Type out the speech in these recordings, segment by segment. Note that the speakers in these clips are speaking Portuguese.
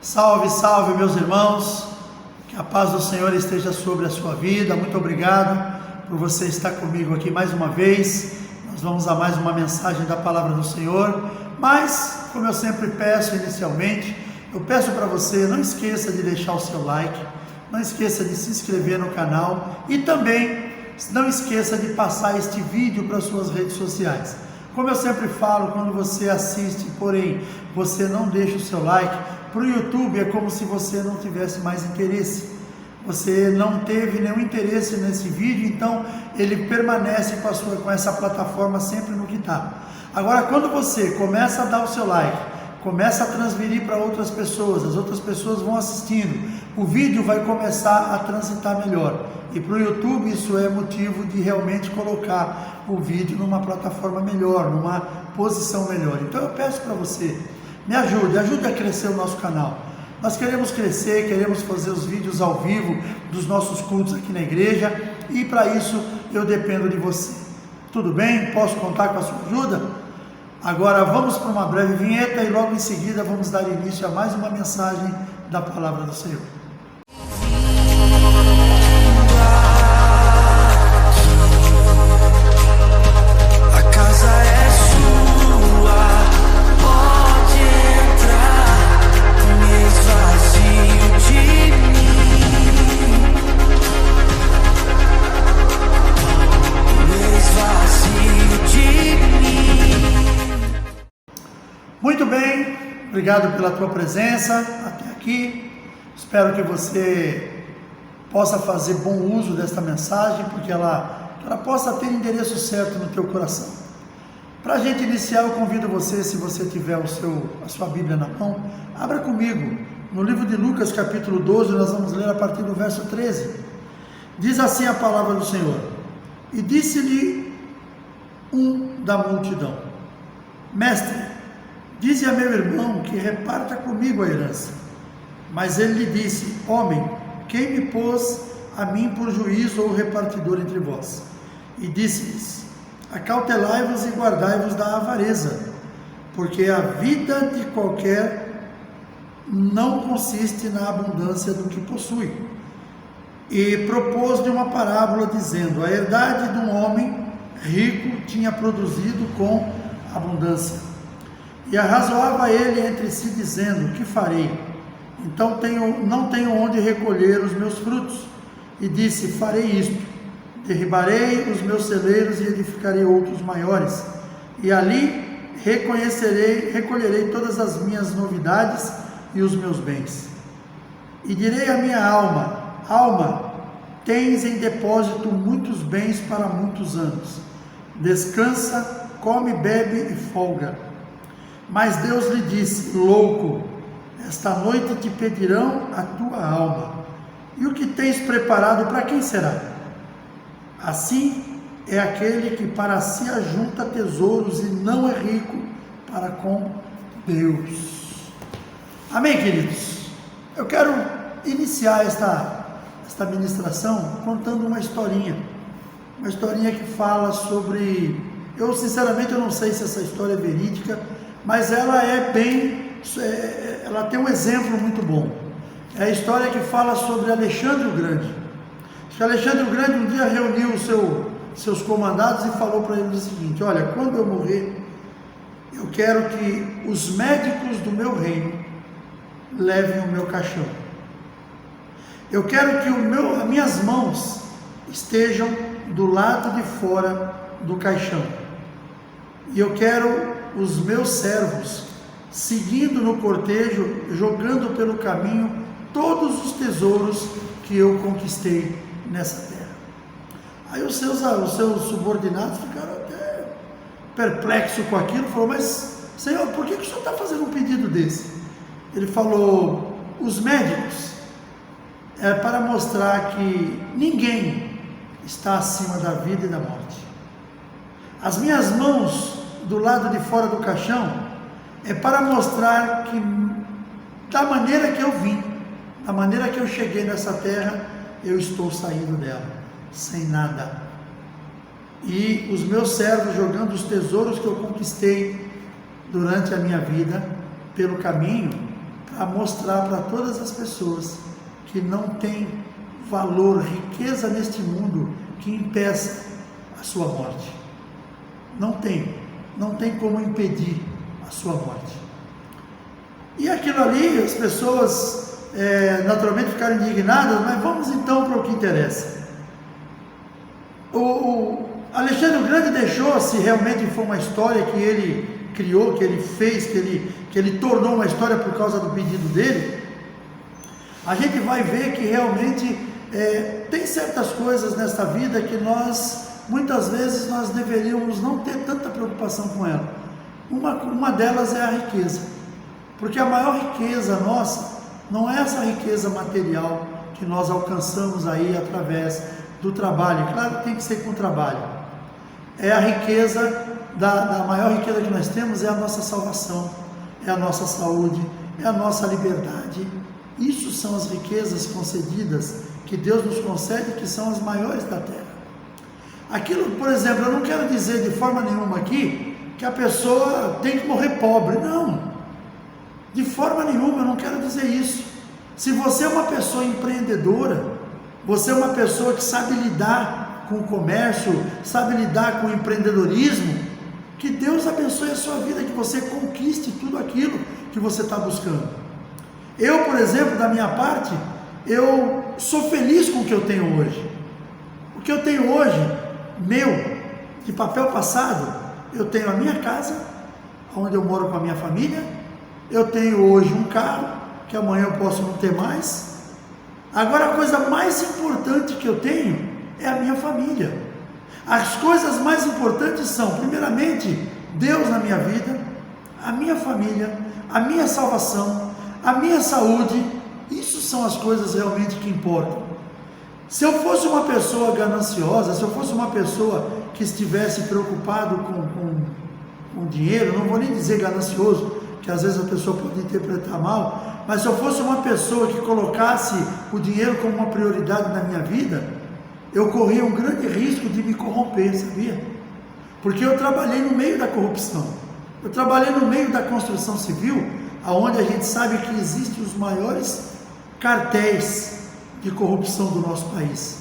Salve, salve, meus irmãos, que a paz do Senhor esteja sobre a sua vida. Muito obrigado por você estar comigo aqui mais uma vez. Nós vamos a mais uma mensagem da palavra do Senhor, mas, como eu sempre peço inicialmente, eu peço para você, não esqueça de deixar o seu like, não esqueça de se inscrever no canal e também não esqueça de passar este vídeo para as suas redes sociais. Como eu sempre falo, quando você assiste, porém você não deixa o seu like, para o YouTube é como se você não tivesse mais interesse. Você não teve nenhum interesse nesse vídeo, então ele permanece com essa plataforma sempre no que está. Agora, quando você começa a dar o seu like, começa a transferir para outras pessoas, as outras pessoas vão assistindo, o vídeo vai começar a transitar melhor. E para o YouTube isso é motivo de realmente colocar o vídeo numa plataforma melhor, numa posição melhor. Então eu peço para você, me ajude a crescer o nosso canal. Nós queremos crescer, queremos fazer os vídeos ao vivo dos nossos cultos aqui na igreja e para isso eu dependo de você. Tudo bem? Posso contar com a sua ajuda? Agora vamos para uma breve vinheta e logo em seguida vamos dar início a mais uma mensagem da palavra do Senhor. Muito bem, obrigado pela tua presença até aqui. Espero que você possa fazer bom uso desta mensagem, porque ela possa ter endereço certo no teu coração. Para a gente iniciar, eu convido você, se você tiver a sua Bíblia na mão, abra comigo no livro de Lucas, capítulo 12, nós vamos ler a partir do verso 13. Diz assim a palavra do Senhor: E disse-lhe um da multidão: Mestre, dize a meu irmão que reparta comigo a herança. Mas ele lhe disse: Homem, quem me pôs a mim por juiz ou repartidor entre vós? E disse-lhes: Acautelai-vos e guardai-vos da avareza, porque a vida de qualquer não consiste na abundância do que possui. E propôs-lhe uma parábola, dizendo: A herdade de um homem rico tinha produzido com abundância. E arrazoava ele entre si, dizendo: Que farei? Então não tenho onde recolher os meus frutos. E disse: Farei isto: derribarei os meus celeiros e edificarei outros maiores. E ali recolherei todas as minhas novidades e os meus bens. E direi à minha alma: Alma, tens em depósito muitos bens para muitos anos. Descansa, come, bebe e folga. Mas Deus lhe disse: Louco, esta noite te pedirão a tua alma, e o que tens preparado para quem será? Assim é aquele que para si ajunta tesouros e não é rico para com Deus. Amém, queridos? Eu quero iniciar esta ministração contando uma historinha que fala sobre... Eu sinceramente eu não sei se essa história é verídica, mas ela ela tem um exemplo muito bom. É a história que fala sobre Alexandre o Grande. Alexandre o Grande um dia reuniu seus comandados e falou para eles o seguinte: Olha, quando eu morrer, eu quero que os médicos do meu reino levem o meu caixão. Eu quero que as minhas mãos estejam do lado de fora do caixão. E eu quero os meus servos seguindo no cortejo, jogando pelo caminho todos os tesouros que eu conquistei nessa terra. Aí os seus subordinados ficaram até perplexos com aquilo, falou: Mas Senhor, por que o Senhor está fazendo um pedido desse? Ele falou: Os médicos é para mostrar que ninguém está acima da vida e da morte. As minhas mãos do lado de fora do caixão é para mostrar que da maneira que eu vim, da maneira que eu cheguei nessa terra, eu estou saindo dela sem nada. E os meus servos jogando os tesouros que eu conquistei durante a minha vida pelo caminho, para mostrar para todas as pessoas que não tem valor, riqueza neste mundo que impeça a sua morte. Não tem como impedir a sua morte. E aquilo ali, as pessoas naturalmente ficaram indignadas, mas vamos então para o que interessa. O Alexandre o Grande deixou, se realmente foi uma história que ele criou, que ele fez, que ele tornou uma história por causa do pedido dele, a gente vai ver que realmente tem certas coisas nesta vida que muitas vezes nós deveríamos não ter tanta preocupação com ela. Uma delas é a riqueza, porque a maior riqueza nossa não é essa riqueza material que nós alcançamos aí através do trabalho. Claro que tem que ser com o trabalho. É a riqueza, a maior riqueza que nós temos é a nossa salvação, é a nossa saúde, é a nossa liberdade. Isso são as riquezas concedidas que Deus nos concede, que são as maiores da terra. Aquilo, por exemplo, eu não quero dizer de forma nenhuma aqui que a pessoa tem que morrer pobre, não. De forma nenhuma, eu não quero dizer isso. Se você é uma pessoa empreendedora, você é uma pessoa que sabe lidar com o comércio, sabe lidar com o empreendedorismo, que Deus abençoe a sua vida, que você conquiste tudo aquilo que você está buscando. Eu, por exemplo, da minha parte, eu sou feliz com o que eu tenho hoje. O que eu tenho hoje, de papel passado, eu tenho a minha casa, onde eu moro com a minha família, eu tenho hoje um carro, que amanhã eu posso não ter mais. Agora, a coisa mais importante que eu tenho é a minha família. As coisas mais importantes são, primeiramente, Deus na minha vida, a minha família, a minha salvação, a minha saúde. Isso são as coisas realmente que importam. Se eu fosse uma pessoa gananciosa, se eu fosse uma pessoa que estivesse preocupado com dinheiro, não vou nem dizer ganancioso, que às vezes a pessoa pode interpretar mal, mas se eu fosse uma pessoa que colocasse o dinheiro como uma prioridade na minha vida, eu corria um grande risco de me corromper, sabia? Porque eu trabalhei no meio da corrupção, eu trabalhei no meio da construção civil, onde a gente sabe que existem os maiores cartéis de corrupção do nosso país.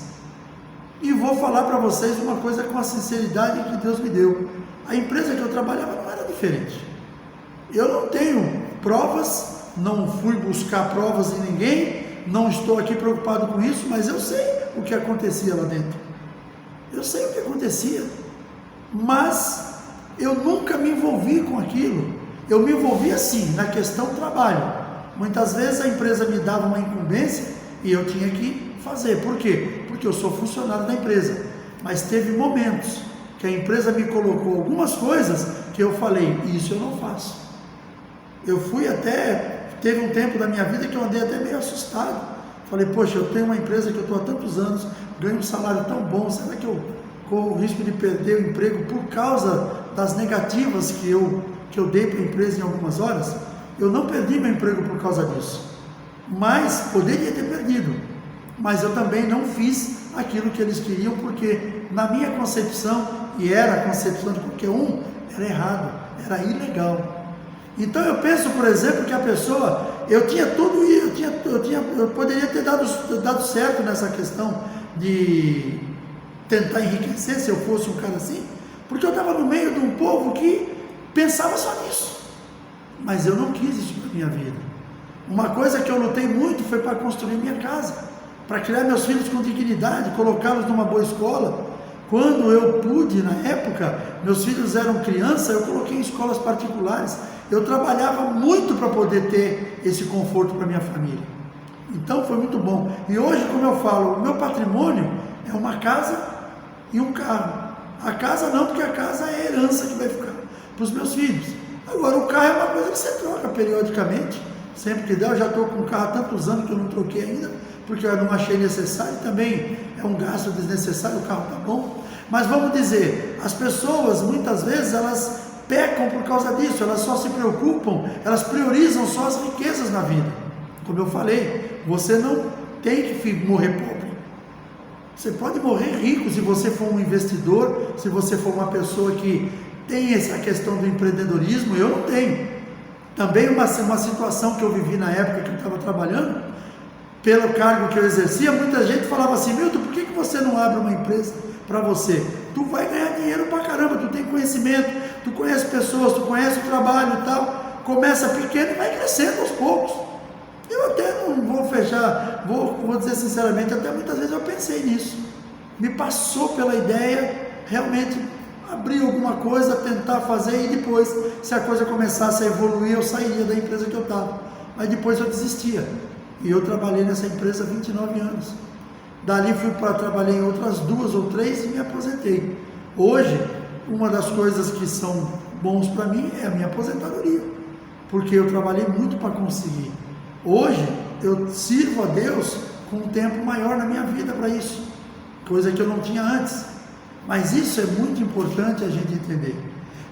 E vou falar para vocês uma coisa com a sinceridade que Deus me deu. A empresa que eu trabalhava não era diferente. Eu não tenho provas, não fui buscar provas em ninguém, não estou aqui preocupado com isso, mas eu sei o que acontecia lá dentro. Eu sei o que acontecia, mas eu nunca me envolvi com aquilo. Eu me envolvi assim, na questão do trabalho. Muitas vezes a empresa me dava uma incumbência e eu tinha que fazer. Por quê? Porque eu sou funcionário da empresa. Mas teve momentos que a empresa me colocou algumas coisas que eu falei, isso eu não faço. Teve um tempo da minha vida que eu andei até meio assustado. Falei, poxa, eu tenho uma empresa que eu estou há tantos anos, ganho um salário tão bom, será que eu corro o risco de perder o emprego por causa das negativas que eu dei para a empresa em algumas horas? Eu não perdi meu emprego por causa disso, mas poderia ter perdido, mas eu também não fiz aquilo que eles queriam, porque na minha concepção, e era a concepção de qualquer um, era errado, era ilegal. Então eu penso, por exemplo, que a pessoa, eu tinha tudo isso, eu poderia ter dado certo nessa questão de tentar enriquecer, se eu fosse um cara assim, porque eu estava no meio de um povo que pensava só nisso, mas eu não quis isso para a minha vida. Uma coisa que eu lutei muito foi para construir minha casa, para criar meus filhos com dignidade, colocá-los numa boa escola. Quando eu pude, na época, meus filhos eram crianças, eu coloquei em escolas particulares. Eu trabalhava muito para poder ter esse conforto para minha família. Então foi muito bom. E hoje, como eu falo, o meu patrimônio é uma casa e um carro. A casa não, porque a casa é a herança que vai ficar para os meus filhos. Agora o carro é uma coisa que você troca periodicamente, sempre que der. Eu já estou com o carro há tantos anos que eu não troquei ainda, porque eu não achei necessário. Também é um gasto desnecessário, o carro está bom. Mas vamos dizer, as pessoas muitas vezes elas pecam por causa disso, elas só se preocupam, elas priorizam só as riquezas na vida. Como eu falei, você não tem que morrer pobre. Você pode morrer rico se você for um investidor, se você for uma pessoa que tem essa questão do empreendedorismo. Eu não tenho. Também uma situação que eu vivi na época que eu estava trabalhando, pelo cargo que eu exercia, muita gente falava assim: Milton, por que você não abre uma empresa para você? Tu vai ganhar dinheiro pra caramba, tu tem conhecimento, tu conhece pessoas, tu conhece o trabalho e tal. Começa pequeno e vai crescendo aos poucos. Eu até não vou fechar, vou dizer sinceramente, até muitas vezes eu pensei nisso. Me passou pela ideia realmente abrir alguma coisa, tentar fazer, e depois, se a coisa começasse a evoluir, eu sairia da empresa que eu estava. Mas depois eu desistia. E eu trabalhei nessa empresa há 29 anos. Dali trabalhei em outras 2 ou 3 e me aposentei. Hoje, uma das coisas que são bons para mim é a minha aposentadoria, porque eu trabalhei muito para conseguir. Hoje, eu sirvo a Deus com um tempo maior na minha vida para isso, coisa que eu não tinha antes. Mas isso é muito importante a gente entender.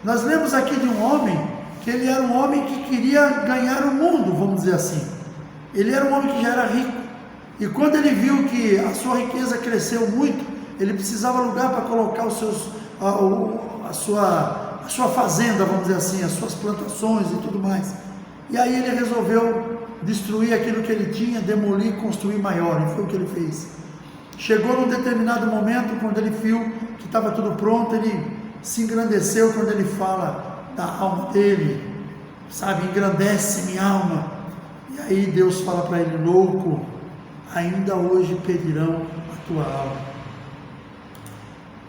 Nós lemos aqui de um homem, que ele era um homem que queria ganhar o mundo, vamos dizer assim. Ele era um homem que já era rico, e quando ele viu que a sua riqueza cresceu muito, ele precisava lugar para colocar a sua fazenda, vamos dizer assim, as suas plantações e tudo mais. E aí ele resolveu destruir aquilo que ele tinha, demolir e construir maior, e foi o que ele fez. Chegou num determinado momento, quando ele viu que estava tudo pronto, ele se engrandeceu quando ele fala da alma dele, sabe, engrandece minha alma. E aí Deus fala para ele: louco, ainda hoje pedirão a tua alma.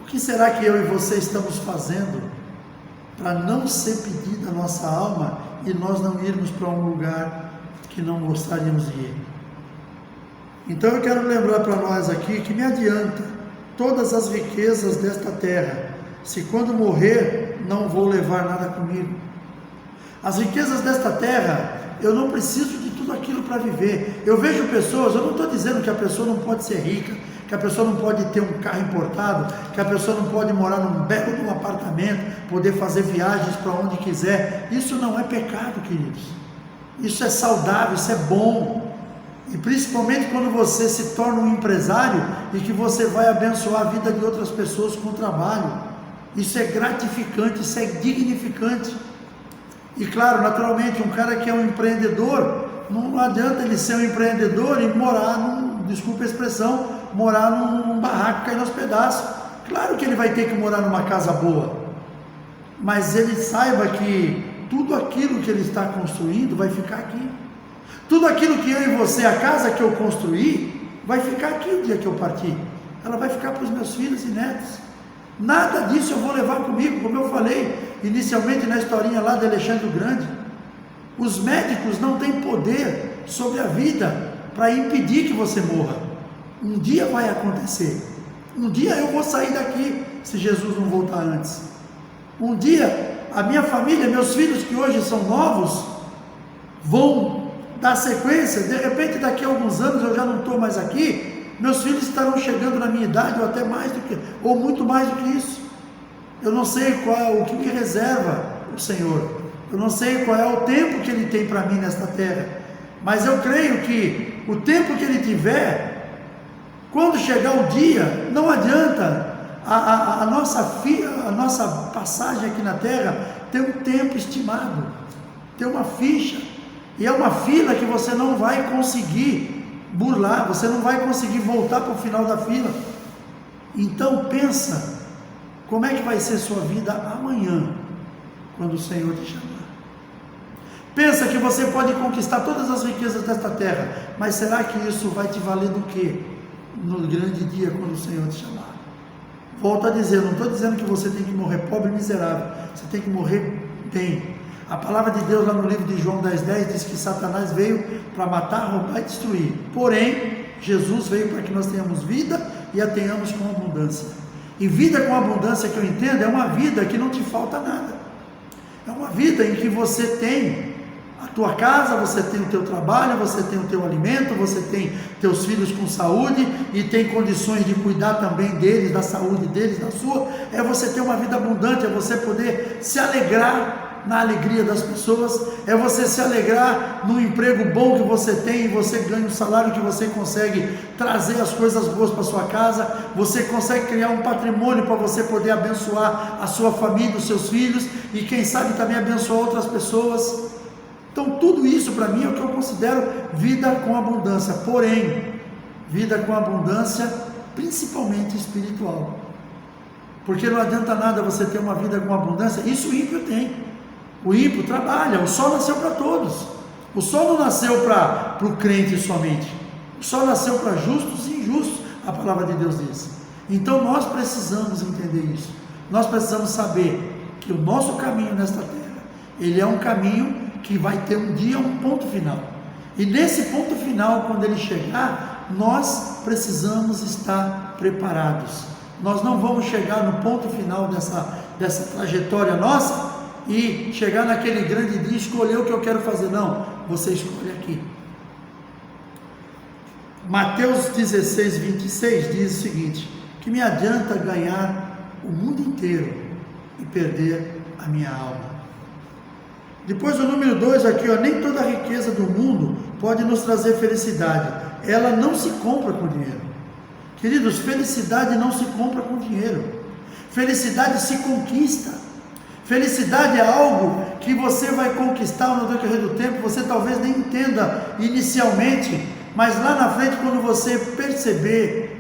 O que será que eu e você estamos fazendo para não ser pedida a nossa alma e nós não irmos para um lugar que não gostaríamos de ir? Então eu quero lembrar para nós aqui que me adianta todas as riquezas desta terra, se quando morrer não vou levar nada comigo. As riquezas desta terra, eu não preciso de tudo aquilo para viver. Eu vejo pessoas, eu não estou dizendo que a pessoa não pode ser rica, que a pessoa não pode ter um carro importado, que a pessoa não pode morar num belo de um apartamento, poder fazer viagens para onde quiser. Isso não é pecado, queridos. Isso é saudável, isso é bom. E principalmente quando você se torna um empresário e que você vai abençoar a vida de outras pessoas com o trabalho. Isso é gratificante, isso é dignificante. E claro, naturalmente, um cara que é um empreendedor, não adianta ele ser um empreendedor e morar desculpa a expressão, morar num barraco cair aos pedaços. Claro que ele vai ter que morar numa casa boa, mas ele saiba que tudo aquilo que ele está construindo vai ficar aqui. Tudo aquilo que eu e você, a casa que eu construí, vai ficar aqui o dia que eu partir. Ela vai ficar para os meus filhos e netos. Nada disso eu vou levar comigo, como eu falei inicialmente na historinha lá de Alexandre o Grande. Os médicos não têm poder sobre a vida para impedir que você morra. Um dia vai acontecer. Um dia eu vou sair daqui, se Jesus não voltar antes. Um dia a minha família, meus filhos que hoje são novos, vão dar sequência. De repente daqui a alguns anos eu já não estou mais aqui, meus filhos estarão chegando na minha idade, ou até mais do que, ou muito mais do que isso. Eu não sei o que me reserva o Senhor, eu não sei qual é o tempo que Ele tem para mim nesta terra, mas eu creio que o tempo que Ele tiver, quando chegar o dia, não adianta a nossa passagem aqui na terra ter um tempo estimado, ter uma ficha, e é uma fila que você não vai conseguir burlar, você não vai conseguir voltar para o final da fila. Então pensa, como é que vai ser sua vida amanhã, quando o Senhor te chamar? Pensa que você pode conquistar todas as riquezas desta terra, mas será que isso vai te valer do quê? No grande dia, quando o Senhor te chamar. Volto a dizer, não estou dizendo que você tem que morrer pobre e miserável, você tem que morrer bem. A palavra de Deus lá no livro de João 10,10 diz que Satanás veio para matar, roubar e destruir. Porém, Jesus veio para que nós tenhamos vida e a tenhamos com abundância. E vida com abundância, que eu entendo, é uma vida que não te falta nada. É uma vida em que você tem a tua casa, você tem o teu trabalho, você tem o teu alimento, você tem teus filhos com saúde e tem condições de cuidar também deles, da saúde deles, da sua. É você ter uma vida abundante, é você poder se alegrar na alegria das pessoas, é você se alegrar no emprego bom que você tem, e você ganha um salário que você consegue trazer as coisas boas para sua casa, você consegue criar um patrimônio para você poder abençoar a sua família, os seus filhos, e quem sabe também abençoar outras pessoas. Então tudo isso para mim é o que eu considero vida com abundância, porém, vida com abundância principalmente espiritual. Porque não adianta nada você ter uma vida com abundância, isso o ímpio tem. O ímpio trabalha, o sol nasceu para todos. O sol não nasceu para o crente somente. O sol nasceu para justos e injustos, a palavra de Deus diz. Então nós precisamos entender isso. Nós precisamos saber que o nosso caminho nesta terra, ele é um caminho que vai ter um dia um ponto final. E nesse ponto final, quando ele chegar, nós precisamos estar preparados. Nós não vamos chegar no ponto final dessa trajetória nossa e chegar naquele grande dia e escolher o que eu quero fazer. Não, você escolhe aqui. Mateus 16, 26 diz o seguinte: que me adianta ganhar o mundo inteiro e perder a minha alma. Depois o número 2 aqui, nem toda a riqueza do mundo pode nos trazer felicidade. Ela não se compra com dinheiro. Queridos, felicidade não se compra com dinheiro. Felicidade se conquista. Felicidade é algo que você vai conquistar no decorrer do tempo. Você talvez nem entenda inicialmente, mas lá na frente, quando você perceber,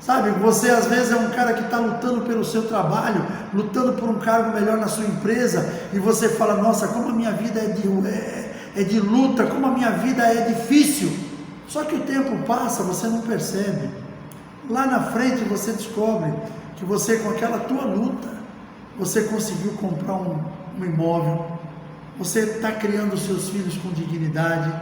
sabe, você às vezes é um cara que está lutando pelo seu trabalho, lutando por um cargo melhor na sua empresa, e você fala: nossa, como a minha vida é de luta, como a minha vida é difícil. Só que o tempo passa, você não percebe. Lá na frente você descobre que você, com aquela tua luta, você conseguiu comprar um imóvel, você está criando seus filhos com dignidade,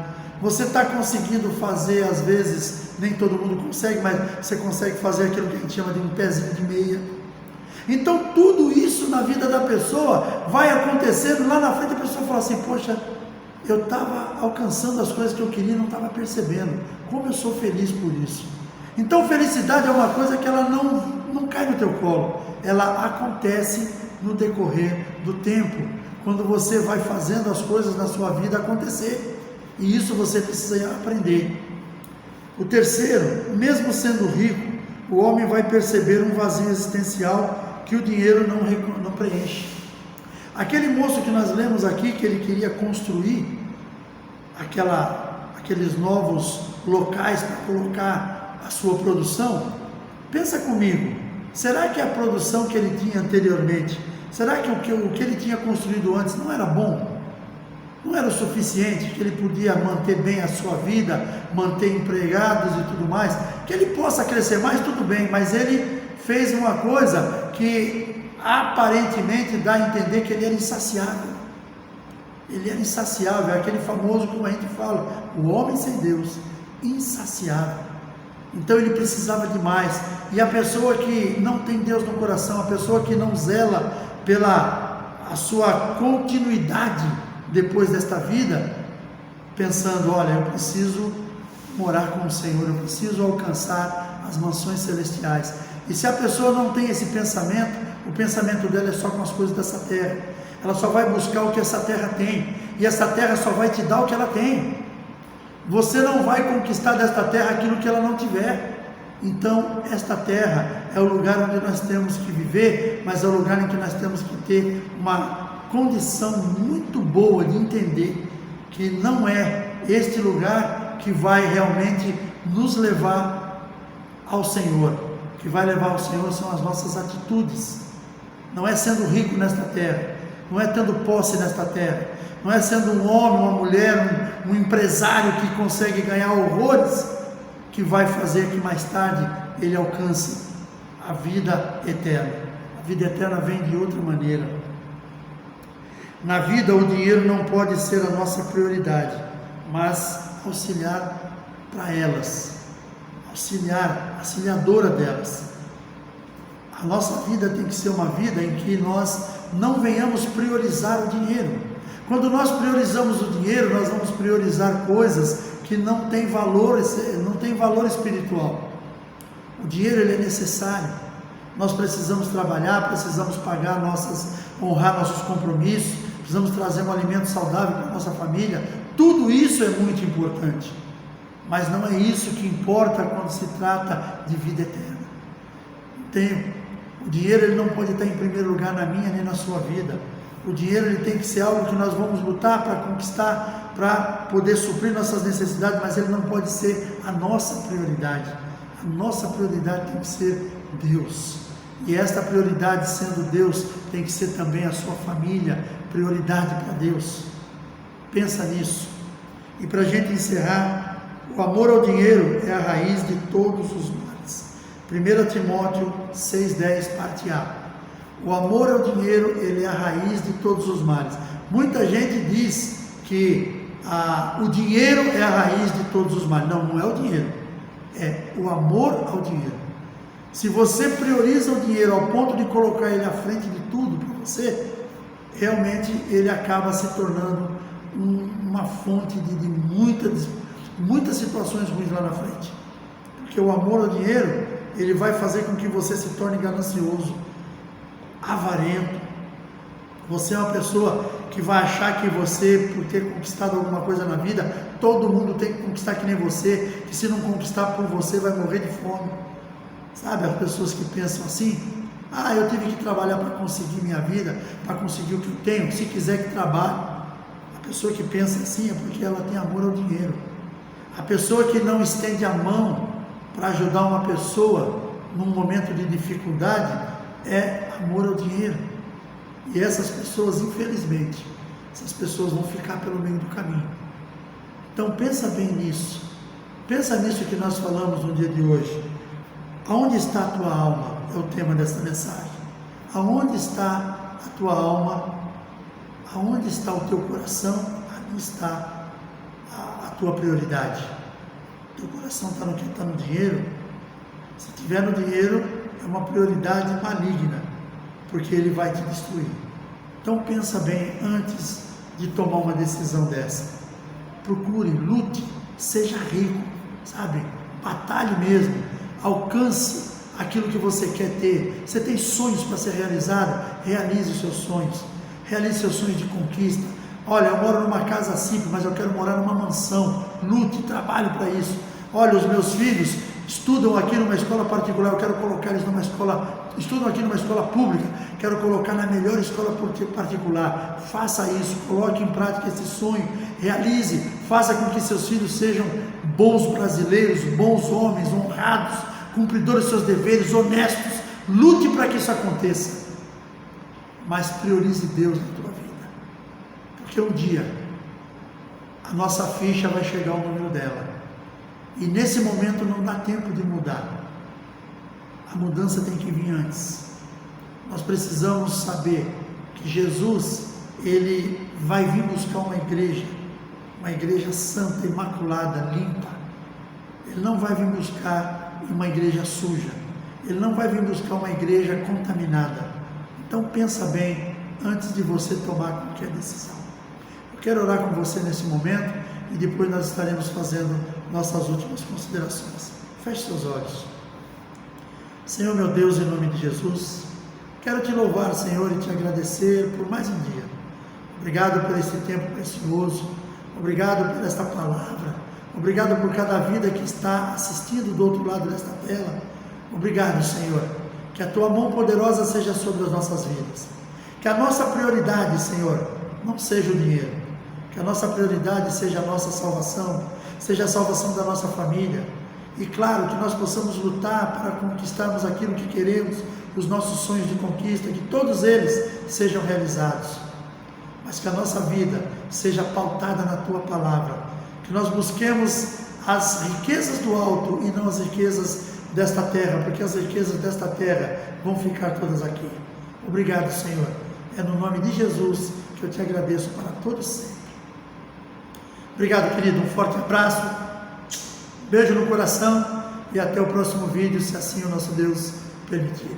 você está conseguindo fazer, às vezes, nem todo mundo consegue, mas você consegue fazer aquilo que a gente chama de um pezinho de meia. Então tudo isso na vida da pessoa vai acontecendo, lá na frente a pessoa fala assim: poxa, eu estava alcançando as coisas que eu queria e não estava percebendo, como eu sou feliz por isso. Então felicidade é uma coisa que ela não cai no teu colo, ela acontece no decorrer do tempo, quando você vai fazendo as coisas na sua vida acontecer. E isso você precisa aprender. O terceiro, mesmo sendo rico, o homem vai perceber um vazio existencial que o dinheiro não preenche. Aquele moço que nós lemos aqui, que ele queria construir aqueles novos locais para colocar a sua produção, pensa comigo, será que a produção que ele tinha anteriormente, será que o que ele tinha construído antes não era bom? Não era o suficiente, que ele podia manter bem a sua vida, manter empregados e tudo mais, que ele possa crescer mais, tudo bem, mas ele fez uma coisa que aparentemente dá a entender que ele era insaciável. Ele era insaciável, é aquele famoso, como a gente fala, o homem sem Deus, insaciável. Então ele precisava de mais. E a pessoa que não tem Deus no coração, a pessoa que não zela pela a sua continuidade depois desta vida, pensando: olha, eu preciso morar com o Senhor, eu preciso alcançar as mansões celestiais. E se a pessoa não tem esse pensamento, o pensamento dela é só com as coisas dessa terra. Ela só vai buscar o que essa terra tem, e essa terra só vai te dar o que ela tem. Você não vai conquistar desta terra aquilo que ela não tiver. Então esta terra é o lugar onde nós temos que viver, mas é o lugar em que nós temos que ter uma condição muito boa de entender que não é este lugar que vai realmente nos levar ao Senhor. O que vai levar ao Senhor são as nossas atitudes. Não é sendo rico nesta terra, não é tendo posse nesta terra, não é sendo um homem, uma mulher, um empresário que consegue ganhar horrores, que vai fazer que mais tarde ele alcance a vida eterna. A vida eterna vem de outra maneira. Na vida, o dinheiro não pode ser a nossa prioridade, mas auxiliar para elas, auxiliadora delas. A nossa vida tem que ser uma vida em que nós não venhamos priorizar o dinheiro. Quando nós priorizamos o dinheiro, nós vamos priorizar coisas que não têm valor espiritual. O dinheiro, ele é necessário. Nós precisamos trabalhar, precisamos honrar nossos compromissos, precisamos trazer um alimento saudável para a nossa família. Tudo isso é muito importante, mas não é isso que importa quando se trata de vida eterna. O dinheiro, ele não pode estar em primeiro lugar na minha nem na sua vida. O dinheiro ele tem que ser algo que nós vamos lutar para conquistar, para poder suprir nossas necessidades, mas ele não pode ser a nossa prioridade. A nossa prioridade tem que ser Deus. E esta prioridade sendo Deus, tem que ser também a sua família, prioridade para Deus. Pensa nisso. E para a gente encerrar, o amor ao dinheiro é a raiz de todos os males. 1 Timóteo 6,10, parte A. O amor ao dinheiro, ele é a raiz de todos os males. Muita gente diz que o dinheiro é a raiz de todos os males. Não, não é o dinheiro. É o amor ao dinheiro. Se você prioriza o dinheiro ao ponto de colocar ele à frente de tudo para você, realmente ele acaba se tornando uma fonte de muitas situações ruins lá na frente. Porque o amor ao dinheiro, ele vai fazer com que você se torne ganancioso, avarento. Você é uma pessoa que vai achar que você, por ter conquistado alguma coisa na vida, todo mundo tem que conquistar que nem você, que se não conquistar por você vai morrer de fome. Sabe, as pessoas que pensam assim: eu tive que trabalhar para conseguir minha vida, para conseguir o que eu tenho, se quiser que trabalhe. A pessoa que pensa assim é porque ela tem amor ao dinheiro. A pessoa que não estende a mão para ajudar uma pessoa num momento de dificuldade é amor ao dinheiro. E essas pessoas, infelizmente, essas pessoas vão ficar pelo meio do caminho. Então pensa bem nisso. Pensa nisso que nós falamos no dia de hoje. Aonde está a tua alma? É o tema desta mensagem. Aonde está a tua alma? Aonde está o teu coração? Ali está a tua prioridade. Teu coração está no que? Está no dinheiro? Se tiver no dinheiro, é uma prioridade maligna, porque ele vai te destruir. Então pensa bem antes de tomar uma decisão dessa. Procure, lute, seja rico, sabe? Batalhe mesmo, alcance aquilo que você quer ter. Você tem sonhos para ser realizado? Realize os seus sonhos. Realize seus sonhos de conquista. Olha, eu moro numa casa simples, mas eu quero morar numa mansão. Lute, trabalhe para isso. Olha, os meus filhos estudam aqui numa escola particular, eu quero colocar eles numa escola, estudam aqui numa escola pública, quero colocar na melhor escola particular. Faça isso, coloque em prática esse sonho, realize, faça com que seus filhos sejam bons brasileiros, bons homens, honrados, cumpridores dos seus deveres, honestos. Lute para que isso aconteça, mas priorize Deus na tua vida, porque um dia a nossa ficha vai chegar ao número dela. E nesse momento não dá tempo de mudar. A mudança tem que vir antes. Nós precisamos saber que Jesus, ele vai vir buscar uma igreja santa, imaculada, limpa. Ele não vai vir buscar uma igreja suja. Ele não vai vir buscar uma igreja contaminada. Então pensa bem antes de você tomar qualquer decisão. Eu quero orar com você nesse momento e depois nós estaremos fazendo nossas últimas considerações. Feche seus olhos. Senhor meu Deus, em nome de Jesus, quero te louvar, Senhor, e te agradecer por mais um dia. Obrigado por esse tempo precioso, obrigado por esta palavra, obrigado por cada vida que está assistindo do outro lado desta tela. Obrigado, Senhor, que a tua mão poderosa seja sobre as nossas vidas, que a nossa prioridade, Senhor, não seja o dinheiro, que a nossa prioridade seja a nossa salvação, seja a salvação da nossa família, e claro, que nós possamos lutar para conquistarmos aquilo que queremos, os nossos sonhos de conquista, que todos eles sejam realizados, mas que a nossa vida seja pautada na tua palavra, que nós busquemos as riquezas do alto e não as riquezas desta terra, porque as riquezas desta terra vão ficar todas aqui. Obrigado, Senhor, é no nome de Jesus que eu te agradeço para todos sempre. Obrigado, querido, um forte abraço, beijo no coração e até o próximo vídeo, se assim o nosso Deus permitir.